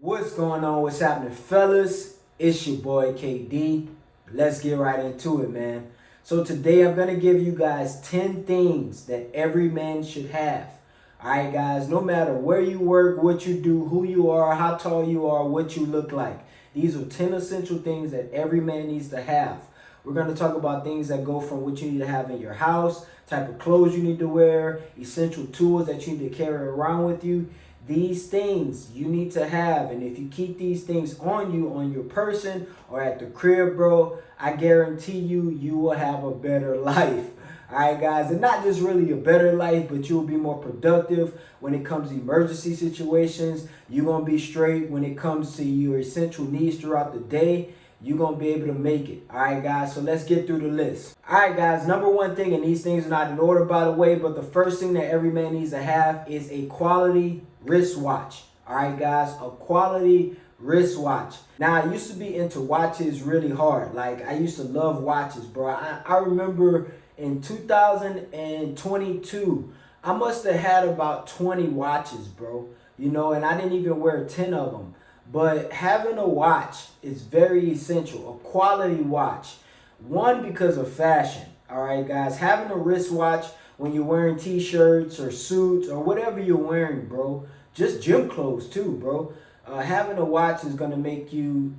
What's going on? What's happening, fellas? It's your boy KD. Let's get right into it, man. So today I'm gonna give you guys 10 things that every man should have. Alright guys, no matter where you work, what you do, who you are, how tall you are, what you look like. These are 10 essential things that every man needs to have. We're going to talk about things that go from what you need to have in your house, type of clothes you need to wear, essential tools that you need to carry around with you. These things you need to have, and if you keep these things on you, on your person, or at the crib, bro, I guarantee you will have a better life. Alright guys, and not just really a better life, but you'll be more productive when it comes to emergency situations. You're going to be straight when it comes to your essential needs throughout the day. You're going to be able to make it. Alright guys, so let's get through the list. Alright guys, number one thing, and these things are not in order by the way, but the first thing that every man needs to have is a quality wristwatch. Alright guys, a quality wristwatch. Now, I used to be into watches really hard. Like, I used to love watches, bro. I remember in 2022, I must have had about 20 watches, bro. You know, and I didn't even wear 10 of them. But having a watch is very essential, a quality watch. One, because of fashion. All right, guys, having a wristwatch when you're wearing t-shirts or suits or whatever you're wearing, bro, just gym clothes too, bro. Having a watch is going to make you,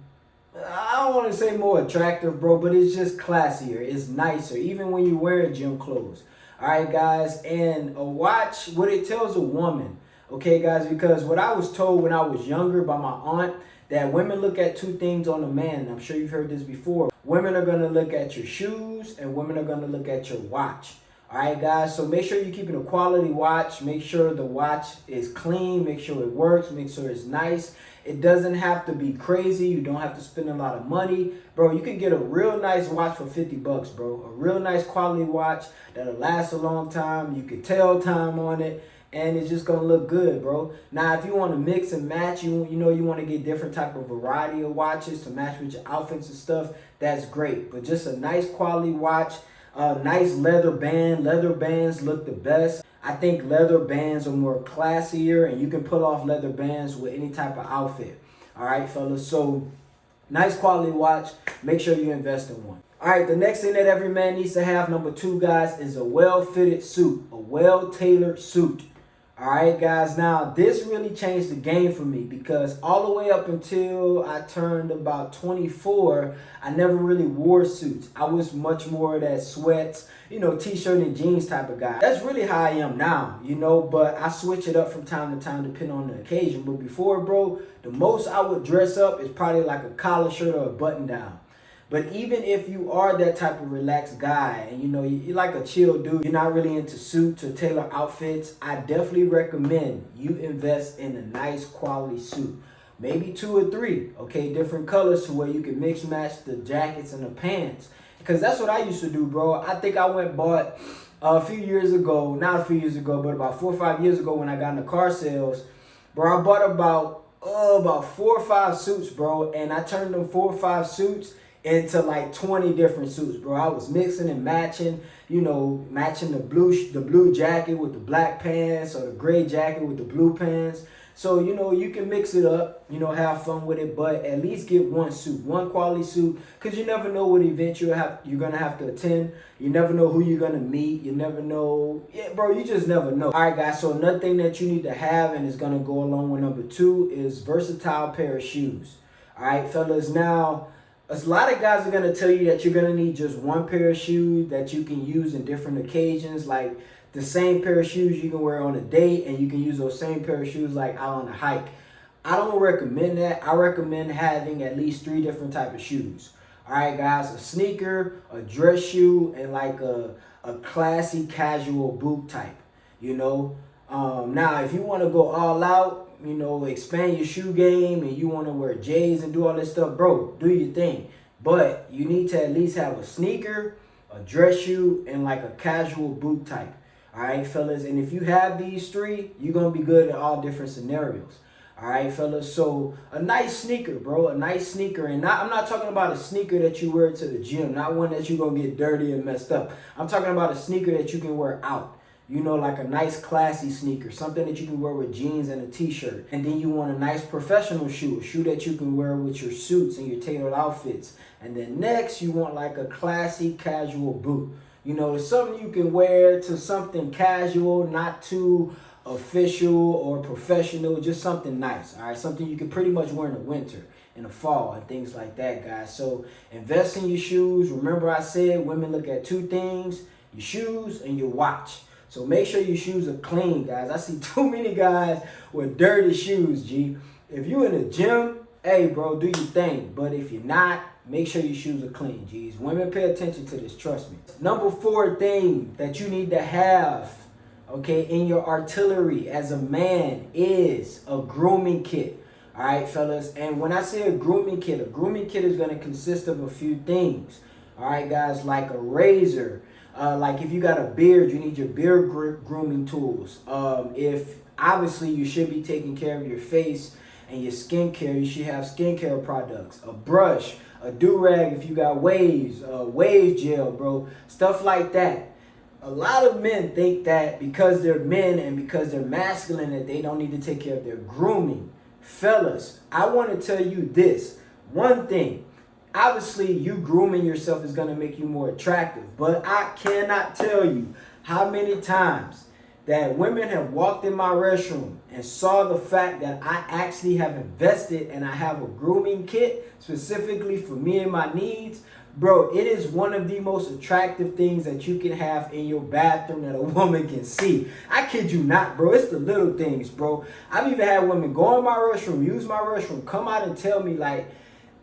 I don't want to say more attractive, bro, but it's just classier. It's nicer, even when you're wearing gym clothes. All right, guys, and a watch, what it tells a woman, okay, guys, because what I was told when I was younger by my aunt, that women look at two things on a man. I'm sure you've heard this before. Women are going to look at your shoes, and women are going to look at your watch. All right, guys, so make sure you're keeping a quality watch. Make sure the watch is clean. Make sure it works. Make sure it's nice. It doesn't have to be crazy. You don't have to spend a lot of money. Bro, you can get a real nice watch for 50 bucks, bro. A real nice quality watch that'll last a long time. You can tell time on it, and it's just going to look good, bro. Now, if you want to mix and match, you want to get different type of variety of watches to match with your outfits and stuff, that's great. But just a nice quality watch. Nice leather band. Leather bands look the best. I think leather bands are more classier, and you can pull off leather bands with any type of outfit. All right, fellas. So, nice quality watch. Make sure you invest in one. All right, the next thing that every man needs to have, number two, guys, is a well-fitted suit, a well-tailored suit. All right, guys. Now, this really changed the game for me because all the way up until I turned about 24, I never really wore suits. I was much more that sweats, t-shirt and jeans type of guy. That's really how I am now, but I switch it up from time to time depending on the occasion. But before, bro, the most I would dress up is probably like a collar shirt or a button down. But even if you are that type of relaxed guy and you're like a chill dude, you're not really into suits or tailor outfits, I definitely recommend you invest in a nice quality suit. Maybe 2 or 3, okay, different colors to where you can mix match the jackets and the pants. Because that's what I used to do, bro. I think I went and bought a few years ago, not a few years ago, but about 4 or 5 years ago when I got into car sales, bro, I bought about 4 or 5 suits, bro, and I turned them 4 or 5 suits into like 20 different suits, bro. I was mixing and matching, matching the blue jacket with the black pants or the gray jacket with the blue pants. So, you can mix it up, have fun with it, but at least get one suit, one quality suit, because you never know what event you're going to have to attend. You never know who you're going to meet. You never know. Yeah, bro, you just never know. All right, guys, so another thing that you need to have and is going to go along with number 2 is versatile pair of shoes. All right, fellas, now, a lot of guys are going to tell you that you're going to need just one pair of shoes that you can use in different occasions. Like the same pair of shoes you can wear on a date, and you can use those same pair of shoes like out on a hike. I don't recommend that. I recommend having at least 3 different type of shoes. All right, guys, a sneaker, a dress shoe, and like a classy casual boot type, Now, if you want to go all out, expand your shoe game and you want to wear J's and do all this stuff, bro, do your thing. But you need to at least have a sneaker, a dress shoe, and like a casual boot type. All right, fellas. And if you have these 3, you're going to be good in all different scenarios. All right, fellas. So a nice sneaker, bro, a nice sneaker. And I'm not talking about a sneaker that you wear to the gym, not one that you're going to get dirty and messed up. I'm talking about a sneaker that you can wear out. You know, like a nice classy sneaker, something that you can wear with jeans and a t-shirt. And then you want a nice professional shoe, a shoe that you can wear with your suits and your tailored outfits. And then next, you want like a classy casual boot. You know, it's something you can wear to something casual, not too official or professional, just something nice, all right? Something you can pretty much wear in the winter, in the fall, and things like that, guys. So invest in your shoes. Remember I said women look at two things, your shoes and your watch. So make sure your shoes are clean, guys. I see too many guys with dirty shoes, G. If you in the gym, hey, bro, do your thing. But if you're not, make sure your shoes are clean, G's. Women, pay attention to this, trust me. Number 4 thing that you need to have, okay, in your artillery as a man is a grooming kit. All right, fellas. And when I say a grooming kit is going to consist of a few things. All right, guys, like a razor. Like if you got a beard, you need your beard grooming tools. If obviously you should be taking care of your face and your skincare, you should have skincare products. A brush, a do-rag if you got waves, wave gel, bro. Stuff like that. A lot of men think that because they're men and because they're masculine that they don't need to take care of their grooming. Fellas, I want to tell you this. One thing. Obviously, you grooming yourself is going to make you more attractive. But I cannot tell you how many times that women have walked in my restroom and saw the fact that I actually have invested and I have a grooming kit specifically for me and my needs. Bro, it is one of the most attractive things that you can have in your bathroom that a woman can see. I kid you not, bro. It's the little things, bro. I've even had women go in my restroom, use my restroom, come out and tell me like,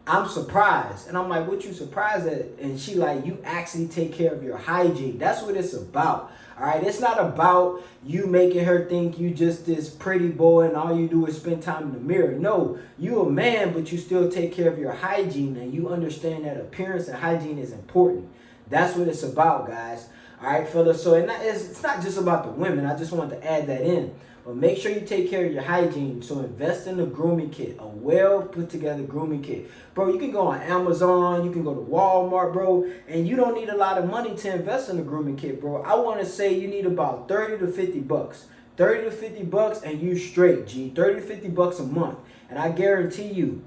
I'm surprised. And I'm like, what you surprised at? And she like, you actually take care of your hygiene. That's what it's about. All right. It's not about you making her think you just this pretty boy and all you do is spend time in the mirror. No, you a man, but you still take care of your hygiene and you understand that appearance and hygiene is important. That's what it's about, guys. All right, fellas. So it's not just about the women. I just wanted to add that in. But make sure you take care of your hygiene. So invest in a grooming kit, a well put together grooming kit. Bro, you can go on Amazon, you can go to Walmart, bro, and you don't need a lot of money to invest in a grooming kit, bro. I want to say you need about 30 to 50 bucks. 30 to 50 bucks and you straight, G. 30 to 50 bucks a month. And I guarantee you,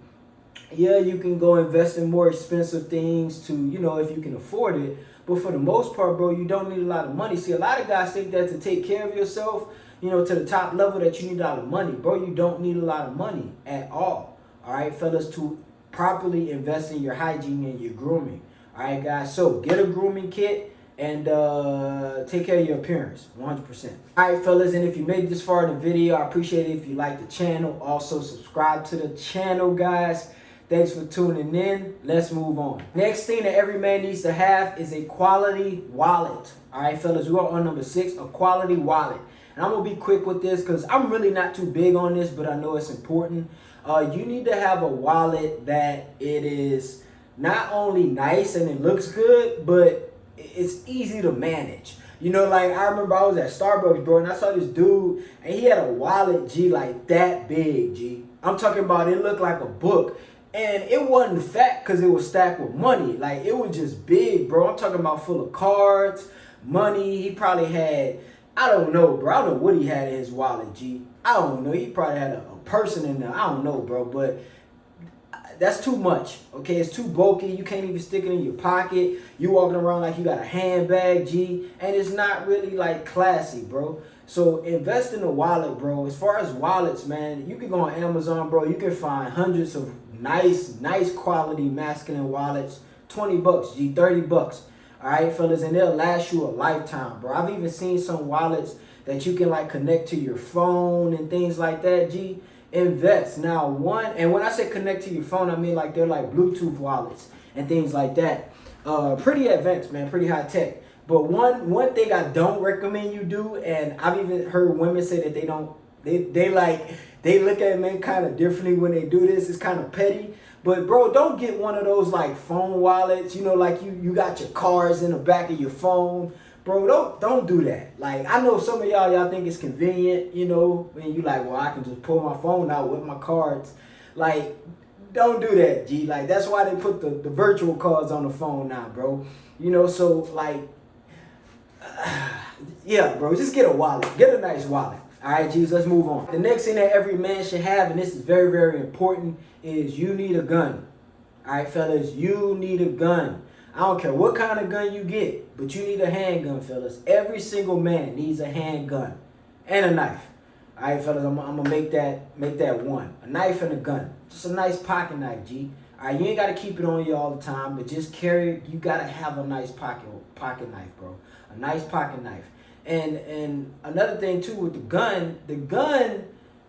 yeah, you can go invest in more expensive things to, you know, if you can afford it. But for the most part, bro, you don't need a lot of money. See, a lot of guys think that to take care of yourself, you know, to the top level that you need a lot of money. Bro, you don't need a lot of money at all. All right, fellas, to properly invest in your hygiene and your grooming. All right, guys, so get a grooming kit and take care of your appearance, 100%. All right, fellas, and if you made it this far in the video, I appreciate it if you like the channel. Also, subscribe to the channel, guys. Thanks for tuning in. Let's move on. Next thing that every man needs to have is a quality wallet. All right, fellas, we are on number 6, a quality wallet. And I'm going to be quick with this because I'm really not too big on this, but I know it's important. You need to have a wallet that it is not only nice and it looks good, but it's easy to manage. You know, like I remember I was at Starbucks, bro, and I saw this dude, and he had a wallet, G, like that big, G. I'm talking about it looked like a book. And it wasn't fat because it was stacked with money. Like, it was just big, bro. I'm talking about full of cards, money. He probably had, I don't know, bro. I don't know what he had in his wallet, G. I don't know. He probably had a person in there. I don't know, bro. But that's too much, okay? It's too bulky. You can't even stick it in your pocket. You walking around like you got a handbag, G. And it's not really, like, classy, bro. So invest in a wallet, bro. As far as wallets, man, you can go on Amazon, bro. You can find hundreds of nice quality masculine wallets. 20 bucks, G, 30 bucks. All right, fellas, and they'll last you a lifetime, bro. I've even seen some wallets that you can like connect to your phone and things like that, G. Invest. Now, and when I say connect to your phone, I mean like they're like Bluetooth wallets and things like that. Pretty advanced, man, pretty high tech. But one thing I don't recommend you do, and I've even heard women say that they look at men kind of differently when they do this. It's kind of petty. But, bro, don't get one of those, like, phone wallets. You know, like, you got your cards in the back of your phone. Bro, don't do that. Like, I know some of y'all think it's convenient, you know, when you like, well, I can just pull my phone out with my cards. Like, don't do that, G. Like, that's why they put the virtual cards on the phone now, bro. You know, so, like, Yeah, bro, just get a wallet. Get a nice wallet. All right, G's, let's move on. The next thing that every man should have, and this is very, very important, is you need a gun. All right, fellas, you need a gun. I don't care what kind of gun you get, but you need a handgun, fellas. Every single man needs a handgun and a knife. All right, fellas, I'm gonna make that one. A knife and a gun. Just a nice pocket knife, G. All right, you ain't gotta keep it on you all the time, but just carry it. You gotta have a nice pocket knife, bro. A nice pocket knife. And another thing too with the gun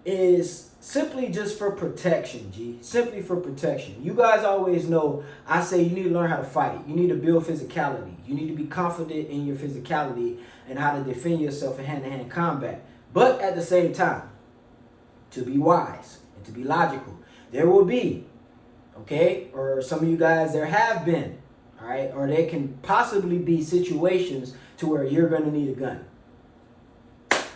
is simply just for protection, G. Simply for protection. You guys always know I say you need to learn how to fight. You need to build physicality. You need to be confident in your physicality and how to defend yourself in hand-to-hand combat. But at the same time, to be wise and to be logical, there will be, okay, or some of you guys, there have been, all right, or there can possibly be situations to where you're going to need a gun.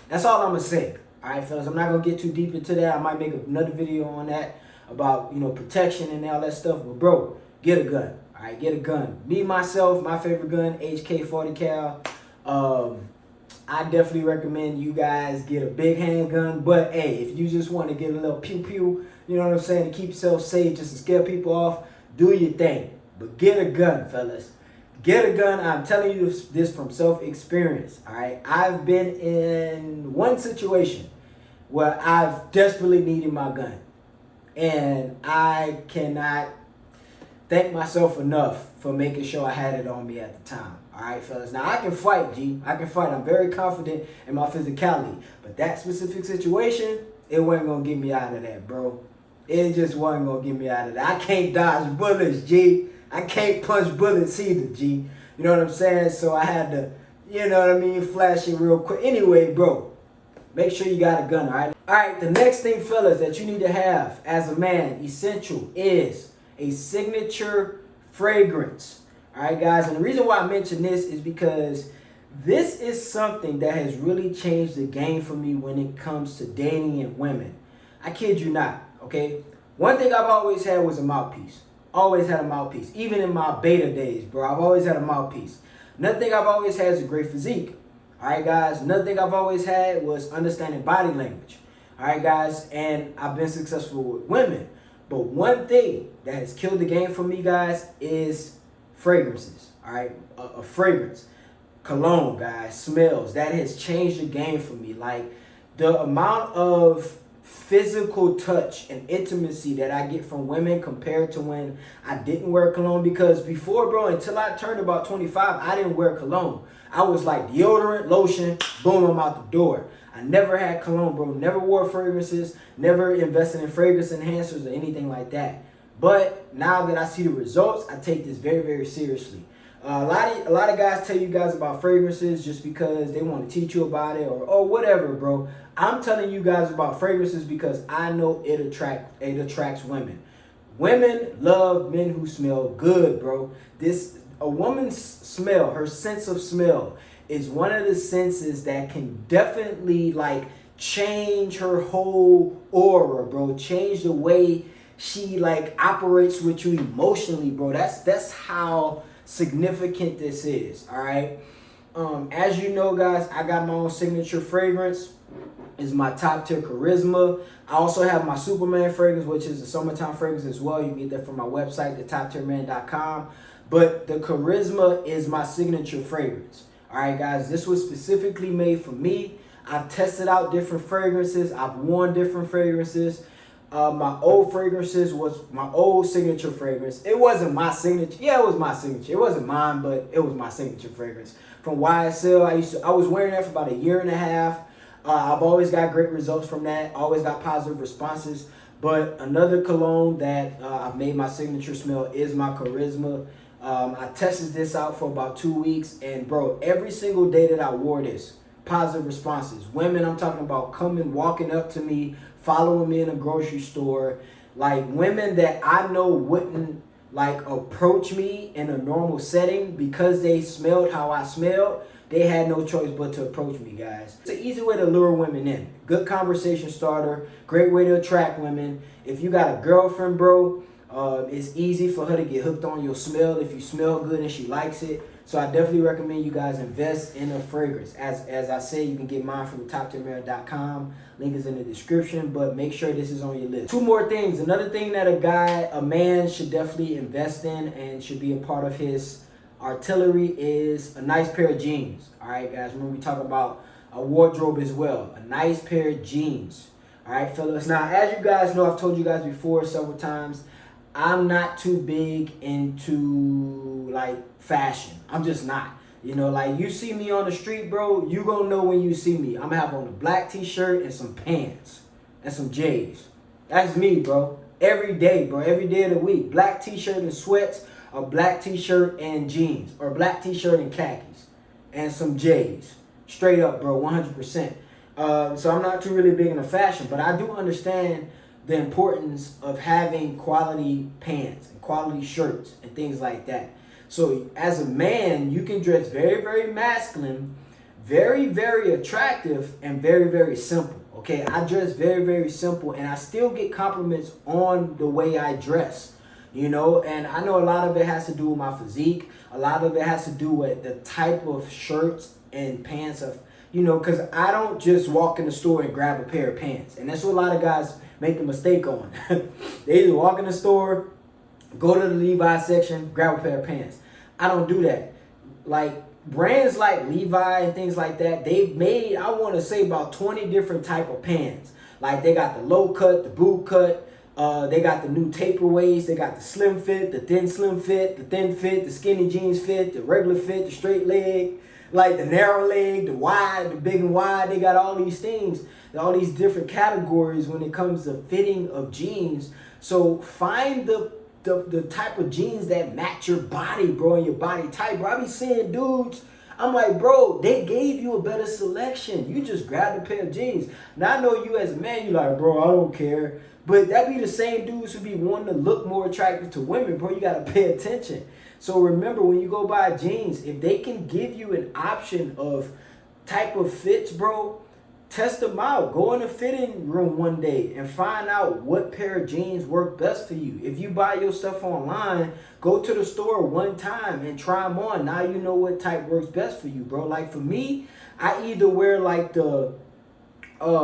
That's all I'm going to say. All right, fellas, I'm not going to get too deep into that. I might make another video on that about, protection and all that stuff. But, bro, get a gun. All right, get a gun. Me, myself, my favorite gun, HK 40 cal. I definitely recommend you guys get a big handgun. But, hey, if you just want to get a little pew-pew, you know what I'm saying, to keep yourself safe, just to scare people off, do your thing. But get a gun, fellas. Get a gun. I'm telling you this from self-experience, all right? I've been in one situation where I've desperately needed my gun. And I cannot thank myself enough for making sure I had it on me at the time. All right, fellas. Now, I can fight, G. I can fight. I'm very confident in my physicality. But that specific situation, it wasn't going to get me out of that, bro. It just wasn't going to get me out of that. I can't dodge bullets, G. I can't punch bullets either, G. You know what I'm saying? So I had to, flash it real quick. Anyway, bro, make sure you got a gun, all right? All right, the next thing, fellas, that you need to have as a man, essential, is a signature fragrance. All right, guys, and the reason why I mention this is because this is something that has really changed the game for me when it comes to dating and women. I kid you not, okay? One thing I've always had was a mouthpiece. Always had a mouthpiece. Even in my beta days, bro, I've always had a mouthpiece. Another thing I've always had is a great physique. All right, guys. Another thing I've always had was understanding body language. All right, guys. And I've been successful with women. But one thing that has killed the game for me, guys, is fragrances. All right, a fragrance. Cologne, guys, smells. That has changed the game for me. Like, the amount of physical touch and intimacy that I get from women compared to when I didn't wear cologne. Because before, bro, until I turned about 25, I didn't wear cologne. I was like deodorant, lotion, boom, I'm out the door. I never had cologne, bro. Never wore fragrances, never invested in fragrance enhancers or anything like that. But now that I see the results, I take this very, very seriously. A lot of guys tell you guys about fragrances just because they want to teach you about it or whatever, bro. I'm telling you guys about fragrances because I know it attracts women. Women love men who smell good, bro. A woman's smell, her sense of smell, is one of the senses that can definitely change her whole aura, bro. Change the way she operates with you emotionally, bro. That's how significant this is. All right. As you know, guys, I got my own signature fragrance. Is my top tier Charisma. I also have my Superman fragrance, which is a summertime fragrance as well. You can get that from my website, thetoptierman.com. But the Charisma is my signature fragrance. All right, guys, this was specifically made for me. I've tested out different fragrances. I've worn different fragrances. My old fragrances was my old signature fragrance. It wasn't my signature. Yeah, it was my signature. It wasn't mine, but it was my signature fragrance. From YSL, I was wearing that for about a year and a half. I've always got great results from that. Always got positive responses. But another cologne that I've made my signature smell is my Charisma. I tested this out for about 2 weeks. And, bro, every single day that I wore this, positive responses. Women, I'm talking about, walking up to me, following me in a grocery store. Like, women that I know wouldn't, approach me in a normal setting because they smelled how I smelled. They had no choice but to approach me, guys. It's an easy way to lure women in. Good conversation starter. Great way to attract women. If you got a girlfriend, bro, it's easy for her to get hooked on your smell if you smell good and she likes it. So I definitely recommend you guys invest in a fragrance. As I said, you can get mine from toptier.com. Link is in the description, but make sure this is on your list. Two more things. Another thing that a man should definitely invest in and should be a part of his artillery is a nice pair of jeans. All right, guys, remember we talk about a wardrobe as well. A nice pair of jeans. All right, fellas. Now, as you guys know, I've told you guys before several times, I'm not too big into like fashion. I'm just not. You know, like you see me on the street, bro, you gonna know when you see me. I'm gonna have on a black t-shirt and some pants and some J's. That's me, bro. Every day, bro. Every day of the week. Black t-shirt and sweats, or black t-shirt and jeans, or black t-shirt and khakis and some J's. Straight up, bro, 100%. So I'm not too really big into fashion, but I do understand the importance of having quality pants and quality shirts and things like that. So as a man, you can dress very, very masculine, very, very attractive, and very, very simple. Okay, I dress very, very simple, and I still get compliments on the way I dress. You know, and I know a lot of it has to do with my physique. A lot of it has to do with the type of shirts and pants of, you know, because I don't just walk in the store and grab a pair of pants. And that's what a lot of guys make the mistake on. They either walk in the store, go to the Levi's section, grab a pair of pants. I don't do that. Like brands like Levi and things like that, they've made, I want to say, about 20 different type of pants. Like they got the low cut, the boot cut, they got the new taper waist, they got the slim fit, the thin slim fit, the thin fit, the skinny jeans fit, the regular fit, the straight leg, like the narrow leg, the wide, the big and wide. They got all these things, all these different categories when it comes to fitting of jeans. So find the type of jeans that match your body, bro, and your body type, bro. I be seeing dudes, I'm like, bro, they gave you a better selection. You just grabbed a pair of jeans. Now I know you as a man, you like, bro, I don't care. But that be the same dudes who be wanting to look more attractive to women, bro. You got to pay attention. So remember, when you go buy jeans, if they can give you an option of type of fits, bro, test them out. Go in a fitting room one day and find out what pair of jeans work best for you. If you buy your stuff online, go to the store one time and try them on. Now you know what type works best for you, bro. Like for me, I either wear like the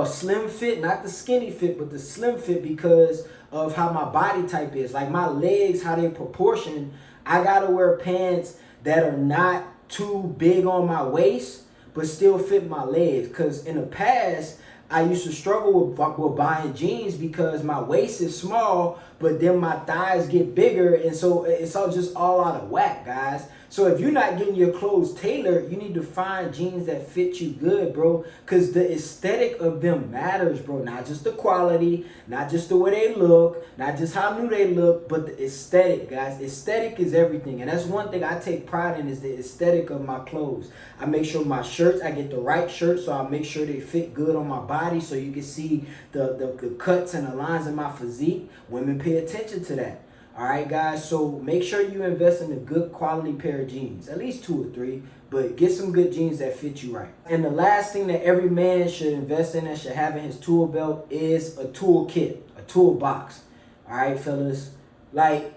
slim fit, not the skinny fit, but the slim fit because of how my body type is. Like my legs, how they proportion. I gotta wear pants that are not too big on my waist, but still fit my legs. Because in the past, I used to struggle with buying jeans because my waist is small, but then my thighs get bigger, and so it's all just all out of whack, guys. So if you're not getting your clothes tailored, you need to find jeans that fit you good, bro. Because the aesthetic of them matters, bro. Not just the quality, not just the way they look, not just how new they look, but the aesthetic, guys. Aesthetic is everything. And that's one thing I take pride in, is the aesthetic of my clothes. I make sure my shirts, I get the right shirts, so I make sure they fit good on my body so you can see the cuts and the lines of my physique. Women pay attention to that. All right, guys, so make sure you invest in a good quality pair of jeans, at least 2 or 3, but get some good jeans that fit you right. And the last thing that every man should invest in and should have in his tool belt is a tool kit, a toolbox. All right, fellas, like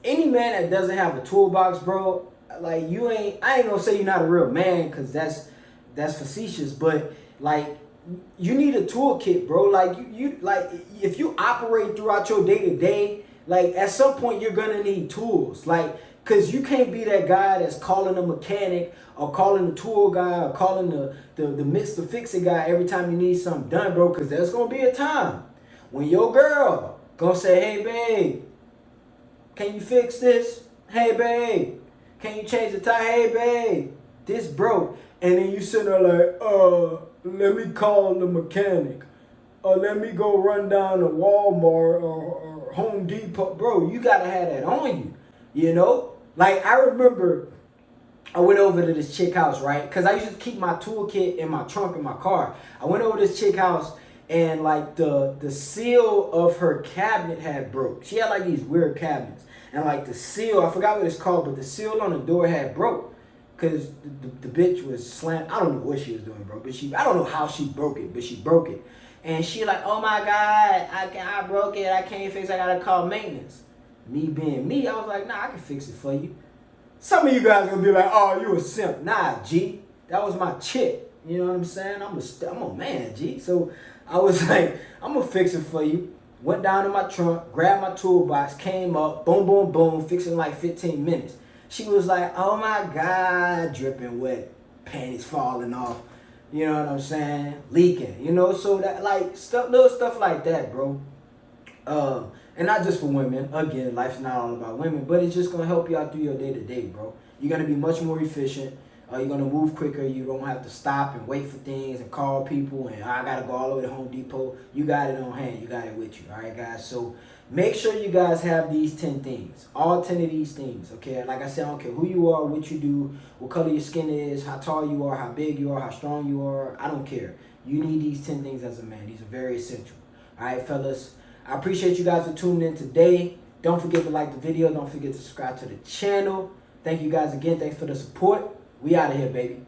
any man that doesn't have a toolbox, bro, like I ain't gonna say you're not a real man, because that's facetious, but like, you need a toolkit, bro. Like you like if you operate throughout your day to day, like at some point you're gonna need tools. Like, cause you can't be that guy that's calling a mechanic or calling the tool guy or calling the Mr. Fix-It guy every time you need something done, bro. Cause there's gonna be a time when your girl gonna say, "Hey babe, can you fix this? Hey babe, can you change the tire? Hey babe, this broke." And then you sit there like, let me call the mechanic. Let me go run down to Walmart or Home Depot. Bro, you got to have that on you, you know? Like, I remember I went over to this chick house, right? Because I used to keep my toolkit in my trunk in my car. I went over to this chick house, and, like, the seal of her cabinet had broke. She had, like, these weird cabinets. And, like, the seal, I forgot what it's called, but the seal on the door had broke. Because the bitch was slammed. I don't know what she was doing, bro. But I don't know how she broke it, but she broke it. And she like, "Oh my God, I broke it. I can't fix it. I got to call maintenance." Me being me, I was like, "Nah, I can fix it for you." Some of you guys gonna be like, oh, you a simp. Nah, G. That was my chick. You know what I'm saying? I'm a man, G. So I was like, I'm gonna fix it for you. Went down to my trunk, grabbed my toolbox, came up, boom, boom, boom, fixing in like 15 minutes. She was like, oh my God, dripping wet, panties falling off. You know what I'm saying? Leaking. You know, so that like stuff, little stuff like that, bro. And not just for women. Again, life's not all about women, but it's just gonna help you out through your day to day, bro. You're gonna be much more efficient. You're gonna move quicker. You don't have to stop and wait for things and call people. And I gotta go all the way to Home Depot. You got it on hand. You got it with you. All right, guys. So make sure you guys have these 10 things. All 10 of these things. Okay. Like I said, I don't care who you are, what you do, what color your skin is, how tall you are, how big you are, how strong you are. I don't care. You need these 10 things as a man. These are very essential. All right, fellas. I appreciate you guys for tuning in today. Don't forget to like the video. Don't forget to subscribe to the channel. Thank you guys again. Thanks for the support. We out of here, baby.